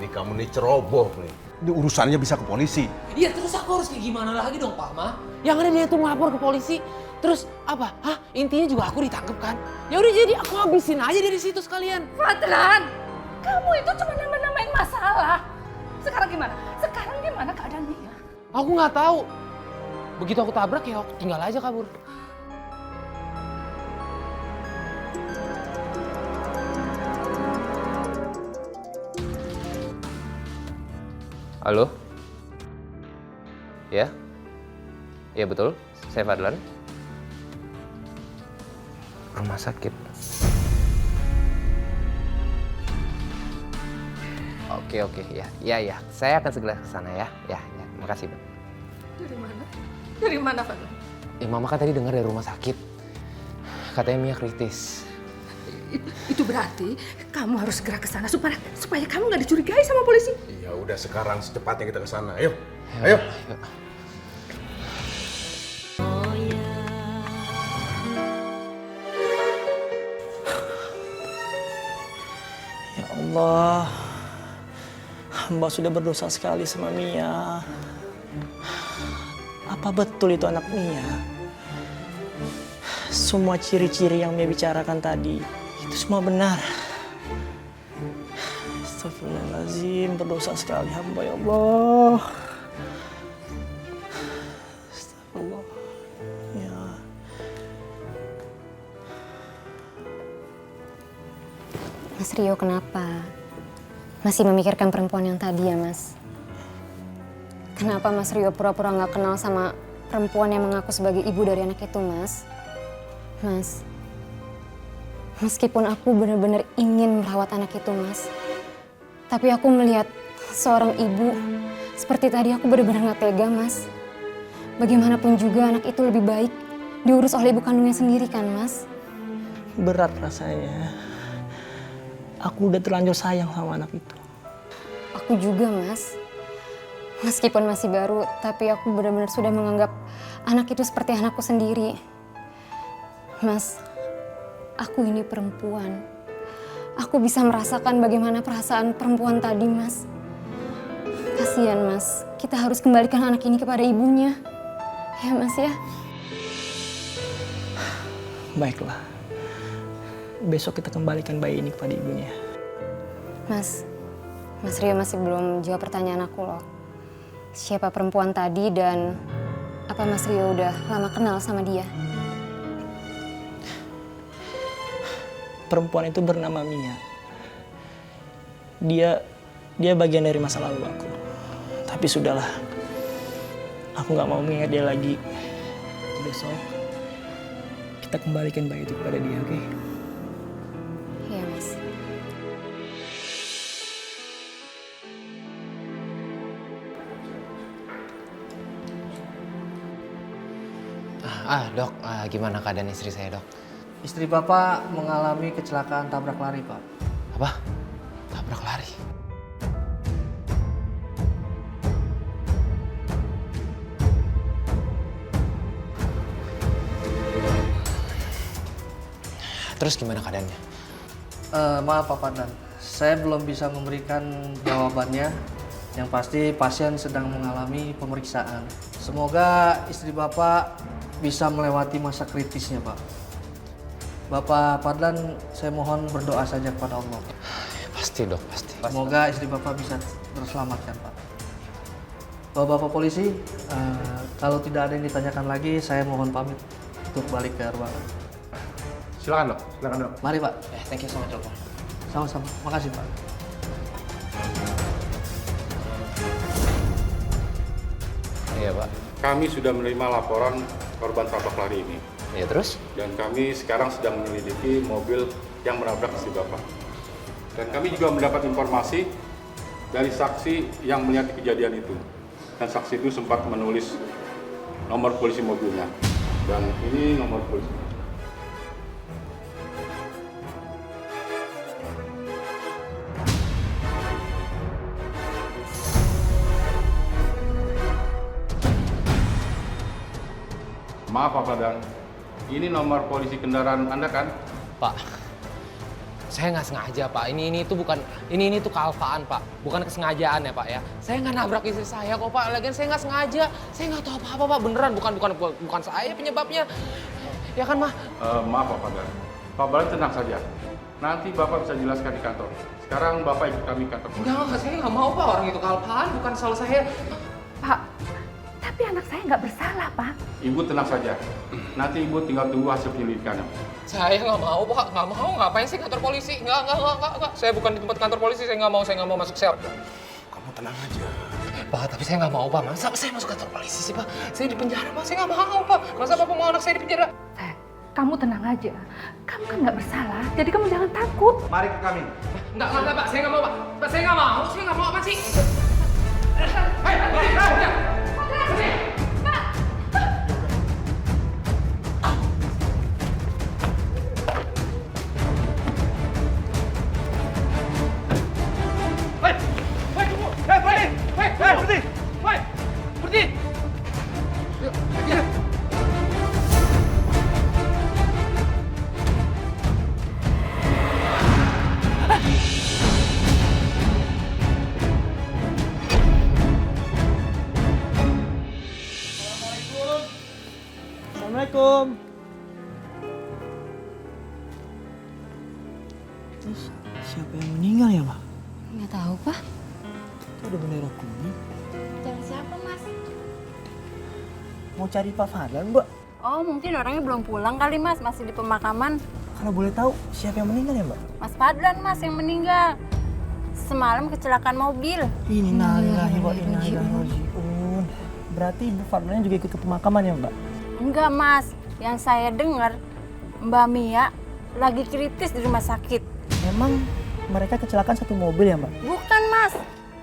[SPEAKER 4] Ini kamu nih ceroboh nih. Ini urusannya bisa ke polisi.
[SPEAKER 2] Iya, terus aku harus kayak gimana lagi dong, Pak Ma? Yang ada dia tuh ngelapor ke polisi. Terus apa? Hah? Intinya juga aku ditangkap kan? Ya udah jadi aku habisin aja dari situ sekalian.
[SPEAKER 5] Fadlan, kamu itu cuma nambah-nambahin masalah. Sekarang gimana keadaan Mia?
[SPEAKER 2] Aku nggak tahu. Begitu aku tabrak ya aku tinggal aja kabur. Halo? Ya? Iya betul, saya Fadlan. Rumah sakit. Oke, ya. Saya akan segera ke sana ya. Ya, makasih, Pak.
[SPEAKER 5] Dari mana, Fadlan?
[SPEAKER 2] Mama kan tadi dengar dari rumah sakit. Katanya Mia kritis.
[SPEAKER 5] Itu berarti kamu harus segera ke sana supaya kamu nggak dicurigai sama polisi.
[SPEAKER 4] Ya udah sekarang secepatnya kita ke sana. Ayo. Ayo.
[SPEAKER 11] Ya Allah, hamba sudah berdosa sekali sama Mia. Apa betul itu anak Mia? Semua ciri-ciri yang Mia bicarakan tadi, itu semua benar. Astagfirullahaladzim, berdosa sekali hamba ya Allah. Astagfirullah. Ya.
[SPEAKER 9] Mas Rio kenapa? Masih memikirkan perempuan yang tadi ya, Mas? Kenapa Mas Rio pura-pura nggak kenal sama perempuan yang mengaku sebagai ibu dari anak itu, Mas? Mas, meskipun aku benar-benar ingin merawat anak itu, Mas, tapi aku melihat seorang ibu seperti tadi aku benar-benar nggak tega, Mas. Bagaimanapun juga anak itu lebih baik diurus oleh ibu kandungnya sendiri kan, Mas?
[SPEAKER 11] Berat rasanya. Aku udah terlanjur sayang sama anak itu.
[SPEAKER 9] Aku juga, Mas. Meskipun masih baru, tapi aku benar-benar sudah menganggap anak itu seperti anakku sendiri. Mas, aku ini perempuan. Aku bisa merasakan bagaimana perasaan perempuan tadi, Mas. Kasihan, Mas. Kita harus kembalikan anak ini kepada ibunya. Ya, Mas ya?
[SPEAKER 11] Baiklah. Besok kita kembalikan bayi ini kepada ibunya.
[SPEAKER 9] Mas Rio masih belum jawab pertanyaan aku loh. Siapa perempuan tadi dan apa Mas Rio udah lama kenal sama dia?
[SPEAKER 11] Perempuan itu bernama Mia. Dia bagian dari masa lalu aku. Tapi sudahlah. Aku nggak mau mengingat dia lagi. Besok kita kembalikan bayi itu kepada dia, oke?
[SPEAKER 9] Iya, Mas.
[SPEAKER 2] Dok, gimana keadaan istri saya, Dok?
[SPEAKER 10] Istri Bapak mengalami kecelakaan tabrak lari, Pak.
[SPEAKER 2] Apa? Tabrak lari? Terus gimana keadaannya?
[SPEAKER 10] Maaf Pak Fadlan, saya belum bisa memberikan jawabannya. Yang pasti pasien sedang mengalami pemeriksaan. Semoga istri Bapak bisa melewati masa kritisnya, Pak. Bapak Fadlan, saya mohon berdoa saja kepada Allah.
[SPEAKER 2] Pasti, Dok, pasti.
[SPEAKER 10] Semoga istri Bapak bisa terselamatkan, Pak. Bapak polisi, kalau tidak ada yang ditanyakan lagi, saya mohon pamit untuk balik ke ruangan.
[SPEAKER 4] Silakan, Dok. Silakan, Dok.
[SPEAKER 10] Mari, Pak.
[SPEAKER 2] Thank you so much, Dok.
[SPEAKER 10] Sama-sama. Makasih, Pak.
[SPEAKER 2] Iya, Pak.
[SPEAKER 12] Kami sudah menerima laporan korban tabrak lari ini.
[SPEAKER 2] Ya, terus?
[SPEAKER 12] Dan kami sekarang sedang menyelidiki mobil yang menabrak istri Bapak. Dan kami juga mendapat informasi dari saksi yang melihat kejadian itu. Dan saksi itu sempat menulis nomor polisi mobilnya. Dan ini nomor polisi. Maaf Pak Fadlan, ini nomor polisi kendaraan Anda kan?
[SPEAKER 2] Pak, saya nggak sengaja Pak. Ini tuh kealpaan Pak, bukan kesengajaan ya Pak ya. Saya nggak nabrak istri saya kok Pak. Lagian saya nggak sengaja, saya nggak tahu apa-apa Pak. Beneran, bukan saya penyebabnya. Ya kan Mah?
[SPEAKER 12] Maaf Pak Fadlan. Pak Fadlan tenang saja. Nanti Bapak bisa jelaskan di kantor. Sekarang Bapak ikut kami ke kantor polisi.
[SPEAKER 2] Enggak, saya nggak mau Pak. Orang itu kealpaan, bukan salah saya.
[SPEAKER 5] Pak, tapi anak saya nggak bersalah, Pak.
[SPEAKER 12] Ibu tenang saja. Nanti Ibu tinggal tunggu hasil penyelidikannya.
[SPEAKER 2] Saya nggak mau Pak, nggak mau. Ngapain sih kantor polisi? Nggak. Saya bukan di tempat kantor polisi, saya nggak mau masuk sel.
[SPEAKER 4] Kamu tenang aja.
[SPEAKER 2] Pak, tapi saya nggak mau Pak. Masa saya masuk kantor polisi sih Pak? Saya di penjara Pak, saya nggak mau Pak. Masa Bapak mau anak saya di penjara?
[SPEAKER 5] Kamu tenang aja. Kamu kan nggak bersalah, jadi kamu jangan takut.
[SPEAKER 12] Mari ke kami.
[SPEAKER 2] Enggak Pak. Saya nggak mau Pak. Pak, saya nggak mau. Apa sih? Berhenti!
[SPEAKER 11] Assalamualaikum. Siapa yang meninggal ya, Pak?
[SPEAKER 9] Nggak tahu, Pak.
[SPEAKER 11] Itu ada bendera kuning.
[SPEAKER 3] Cari siapa, Mas?
[SPEAKER 11] Mau cari Pak Fadlan, Mbak?
[SPEAKER 3] Oh, mungkin orangnya belum pulang kali, Mas. Masih di pemakaman.
[SPEAKER 11] Kalau boleh tahu, siapa yang meninggal ya, Mbak?
[SPEAKER 3] Mas Fadlan, Mas, yang meninggal. Semalam kecelakaan mobil.
[SPEAKER 11] Innalillahi wa inna ilaihi raji'un. Berarti Ibu Fadlan juga ikut ke pemakaman ya, Mbak?
[SPEAKER 3] Enggak, Mas. Yang saya dengar, Mbak Mia lagi kritis di rumah sakit.
[SPEAKER 11] Memang mereka kecelakaan satu mobil ya, Mbak?
[SPEAKER 3] Bukan, Mas.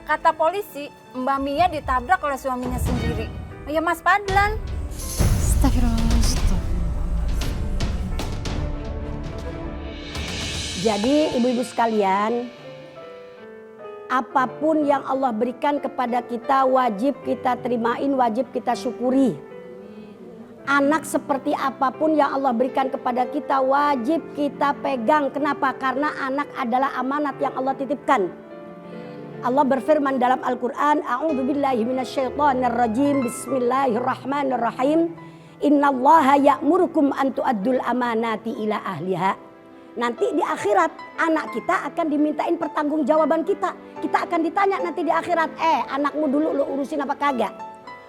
[SPEAKER 3] Kata polisi, Mbak Mia ditabrak oleh suaminya sendiri. Oh ya, Mas Fadlan.
[SPEAKER 9] Astagfirullah.
[SPEAKER 8] Jadi ibu-ibu sekalian, apapun yang Allah berikan kepada kita wajib kita terimain, wajib kita syukuri. Anak seperti apapun yang Allah berikan kepada kita wajib kita pegang. Kenapa? Karena anak adalah amanat yang Allah titipkan. Allah berfirman dalam Al-Quran, A'udzubillahi minasyaitonirrajim, Bismillahirrahmanirrahim. Innallaha ya'murukum an tu'addul amanati ila ahliha. Nanti di akhirat anak kita akan dimintain pertanggungjawaban kita. Kita akan ditanya nanti di akhirat, anakmu dulu lu urusin apa kagak?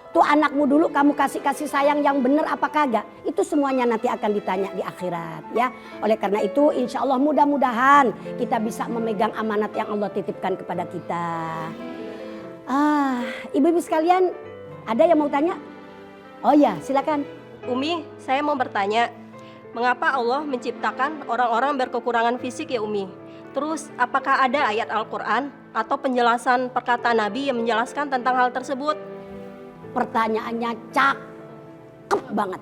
[SPEAKER 8] Tuh anakmu dulu kamu kasih sayang yang benar apa kagak? Itu semuanya nanti akan ditanya di akhirat ya. Oleh karena itu insya Allah mudah-mudahan kita bisa memegang amanat yang Allah titipkan kepada kita. Ibu-ibu sekalian, ada yang mau tanya? Oh ya, silakan.
[SPEAKER 13] Umi, saya mau bertanya, mengapa Allah menciptakan orang-orang berkekurangan fisik ya Umi? Terus apakah ada ayat Al-Quran atau penjelasan perkataan Nabi yang menjelaskan tentang hal tersebut?
[SPEAKER 8] Pertanyaannya cakep banget.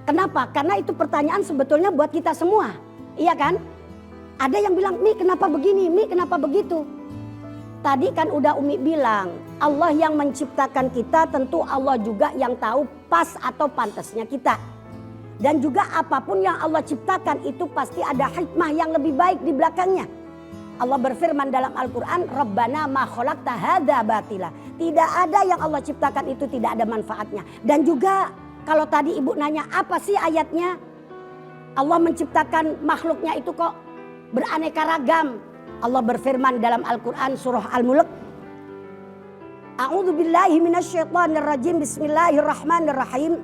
[SPEAKER 8] Kenapa? Karena itu pertanyaan sebetulnya buat kita semua. Iya kan? Ada yang bilang, Mi kenapa begini, Mi kenapa begitu? Tadi kan udah Umi bilang, Allah yang menciptakan kita, tentu Allah juga yang tahu pas atau pantasnya kita. Dan juga apapun yang Allah ciptakan itu pasti ada hikmah yang lebih baik di belakangnya. Allah berfirman dalam Al-Quran, Rabbana ma khalaqta hadza batila. Tidak ada yang Allah ciptakan itu tidak ada manfaatnya. Dan juga kalau tadi ibu nanya apa sih ayatnya? Allah menciptakan makhluknya itu kok beraneka ragam. Allah berfirman dalam Al-Quran surah Al-Mulk. A'udzubillahi minasyaitonirrajim. Bismillahirrahmanirrahim.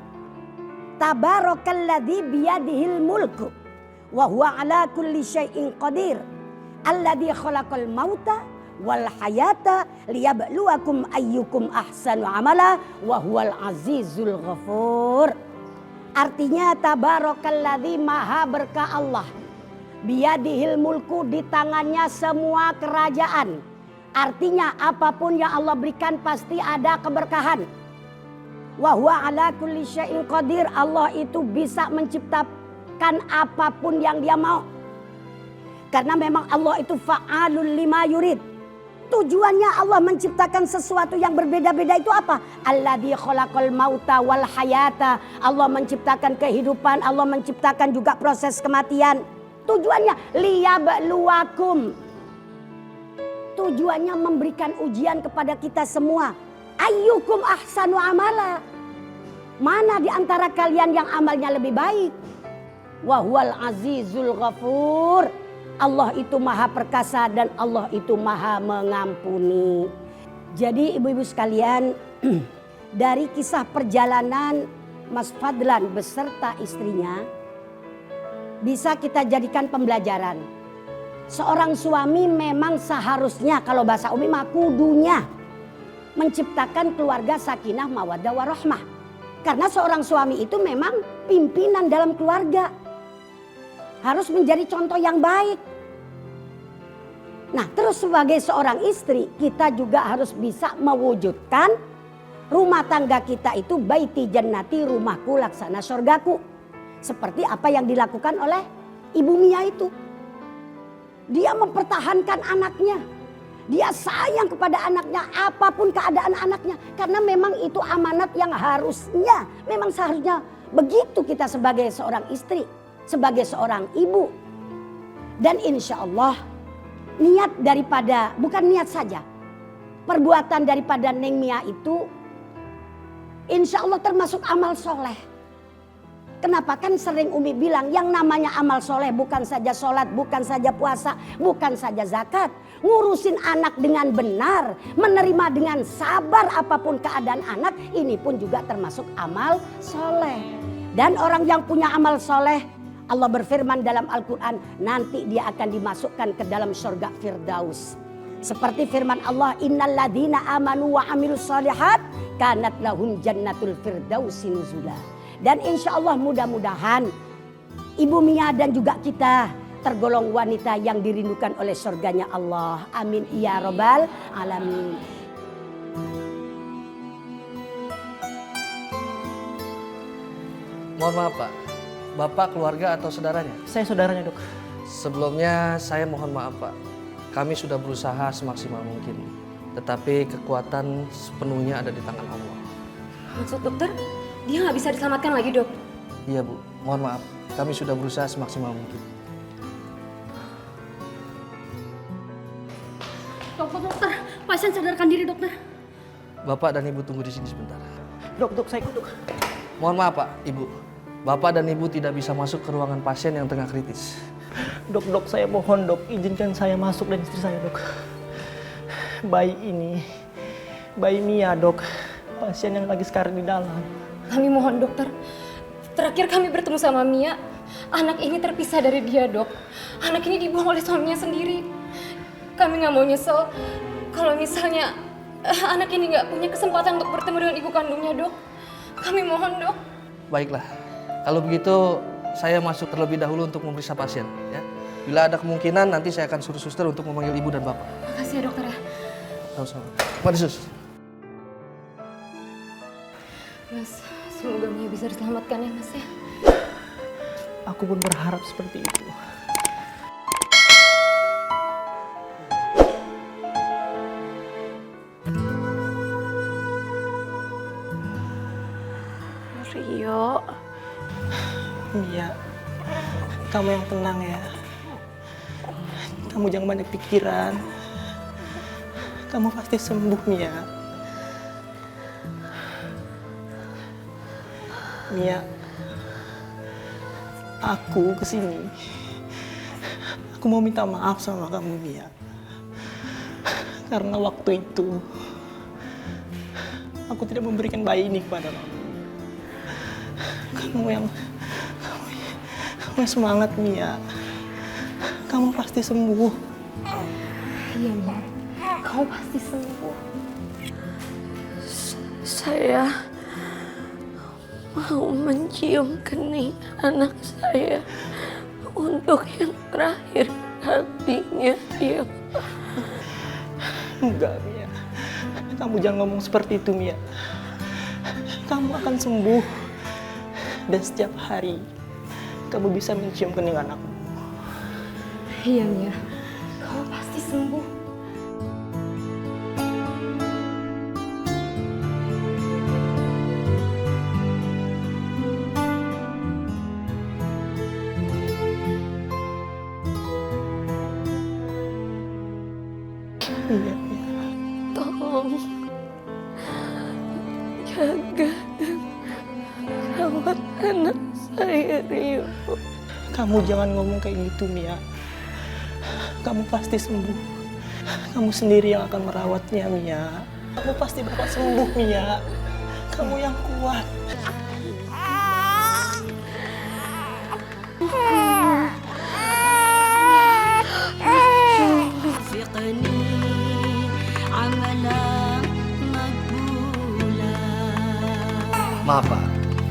[SPEAKER 8] Tabarakalladzi biyadihil mulku wa huwa ala kulli syai'in qadir. Alladzi khalaqal mauta wal hayata liyabluwakum ayyukum ahsanu amala wa huwal azizul ghafur. Artinya tabarakalladzi maha berkah Allah. Biyadihil mulku, di tangannya semua kerajaan. Artinya apapun yang Allah berikan pasti ada keberkahan. Wa huwa ala kulli syai'in qadir. Allah itu bisa menciptakan apapun yang Dia mau. Karena memang Allah itu fa'alul lima yurid. Tujuannya Allah menciptakan sesuatu yang berbeda-beda itu apa? Alladzi khalaqal mauta wal hayata. Allah menciptakan kehidupan, Allah menciptakan juga proses kematian. Tujuannya liyabluwakum. Tujuannya memberikan ujian kepada kita semua. Ayyukum ahsanu amala. Mana di antara kalian yang amalnya lebih baik? Wa huwal azizul ghafur. Allah itu maha perkasa dan Allah itu maha mengampuni. Jadi ibu-ibu sekalian, dari kisah perjalanan Mas Fadlan beserta istrinya bisa kita jadikan pembelajaran. Seorang suami memang seharusnya, kalau bahasa Umi mah kudunya menciptakan keluarga sakinah mawaddah warahmah. Karena seorang suami itu memang pimpinan dalam keluarga. Harus menjadi contoh yang baik. Nah, terus sebagai seorang istri, kita juga harus bisa mewujudkan rumah tangga kita itu baiti jannati, rumahku laksana surgaku. Seperti apa yang dilakukan oleh Ibu Mia itu. Dia mempertahankan anaknya. Dia sayang kepada anaknya apapun keadaan anaknya. Karena memang itu amanat yang harusnya, memang seharusnya begitu kita sebagai seorang istri. Sebagai seorang ibu. Dan insya Allah niat daripada, bukan niat saja, perbuatan daripada Neng Mia itu insya Allah termasuk amal soleh. Kenapa? Kan sering Umi bilang yang namanya amal soleh bukan saja sholat, bukan saja puasa, bukan saja zakat. Ngurusin anak dengan benar, menerima dengan sabar apapun keadaan anak, ini pun juga termasuk amal soleh. Dan orang yang punya amal soleh, Allah berfirman dalam Al-Quran, nanti dia akan dimasukkan ke dalam surga Firdaus. Seperti firman Allah, innalladzina amanu wa amilus solihat kanat lahum jannatul firdausi nuzula. Dan insya Allah mudah-mudahan Ibu Mia dan juga kita tergolong wanita yang dirindukan oleh surganya Allah. Amin ya robbal alamin.
[SPEAKER 10] Mohon maaf Pak, Bapak keluarga atau saudaranya?
[SPEAKER 11] Saya saudaranya, Dok.
[SPEAKER 10] Sebelumnya saya mohon maaf Pak, kami sudah berusaha semaksimal mungkin. Tetapi kekuatan sepenuhnya ada di tangan Allah.
[SPEAKER 9] Maksud dokter, dia nggak bisa diselamatkan lagi, Dok?
[SPEAKER 10] Iya Bu, mohon maaf, kami sudah berusaha semaksimal mungkin.
[SPEAKER 7] Dokter, pasien sadarkan diri, dokter.
[SPEAKER 10] Bapak dan Ibu tunggu di sini sebentar.
[SPEAKER 11] Dok, saya ikut, Dok.
[SPEAKER 10] Mohon maaf Pak, Ibu. Bapak dan Ibu tidak bisa masuk ke ruangan pasien yang tengah kritis.
[SPEAKER 11] Dok, saya mohon, Dok, izinkan saya masuk dan istri saya, Dok. Bayi ini, bayi Mia, Dok. Pasien yang lagi sekarang di dalam.
[SPEAKER 9] Kami mohon, dokter. Terakhir kami bertemu sama Mia, anak ini terpisah dari dia, Dok. Anak ini dibuang oleh suaminya sendiri. Kami nggak mau nyesel kalau misalnya anak ini nggak punya kesempatan untuk bertemu dengan ibu kandungnya, Dok. Kami mohon, Dok.
[SPEAKER 10] Baiklah, kalau begitu saya masuk terlebih dahulu untuk memeriksa pasien. Ya. Bila ada kemungkinan nanti saya akan suruh suster untuk memanggil ibu dan bapak.
[SPEAKER 9] Makasih ya, dokter ya.
[SPEAKER 10] Sama-sama. Mari sus.
[SPEAKER 9] Mas, semoga Mia bisa diselamatkan ya, Mas ya.
[SPEAKER 11] Aku pun berharap seperti itu.
[SPEAKER 3] Rio.
[SPEAKER 11] Mia, kamu yang tenang ya. Kamu jangan banyak pikiran. Kamu pasti sembuh, Mia. Mia, aku kesini. Aku mau minta maaf sama kamu, Mia. Karena waktu itu aku tidak memberikan bayi ini kepada kamu. Kamu yang semangat, Mia. Kamu pasti sembuh.
[SPEAKER 9] Iya, Mia. Kamu pasti sembuh.
[SPEAKER 3] Saya mau mencium kening anak saya untuk yang terakhir kalinya, Rio.
[SPEAKER 11] Enggak, Mia. Kamu jangan ngomong seperti itu, Mia. Kamu akan sembuh. Dan setiap hari kamu bisa mencium kening anakmu.
[SPEAKER 9] Iya, Mia. Kamu pasti sembuh.
[SPEAKER 3] jaga dan rawat anak saya, Rio.
[SPEAKER 11] Kamu jangan ngomong kayak gitu, Mia. Kamu pasti sembuh. Kamu sendiri yang akan merawatnya, Mia. Kamu pasti bakal sembuh, Mia. Kamu yang kuat.
[SPEAKER 10] Maaf Pak,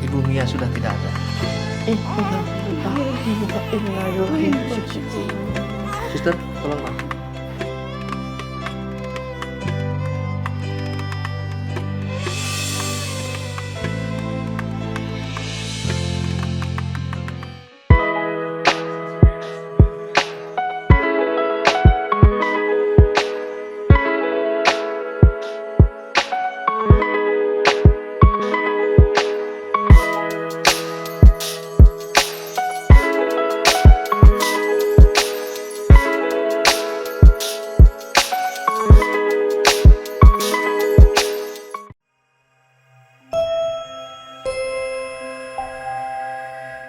[SPEAKER 10] Ibu Mia sudah tidak ada. Suster, tolong Pak.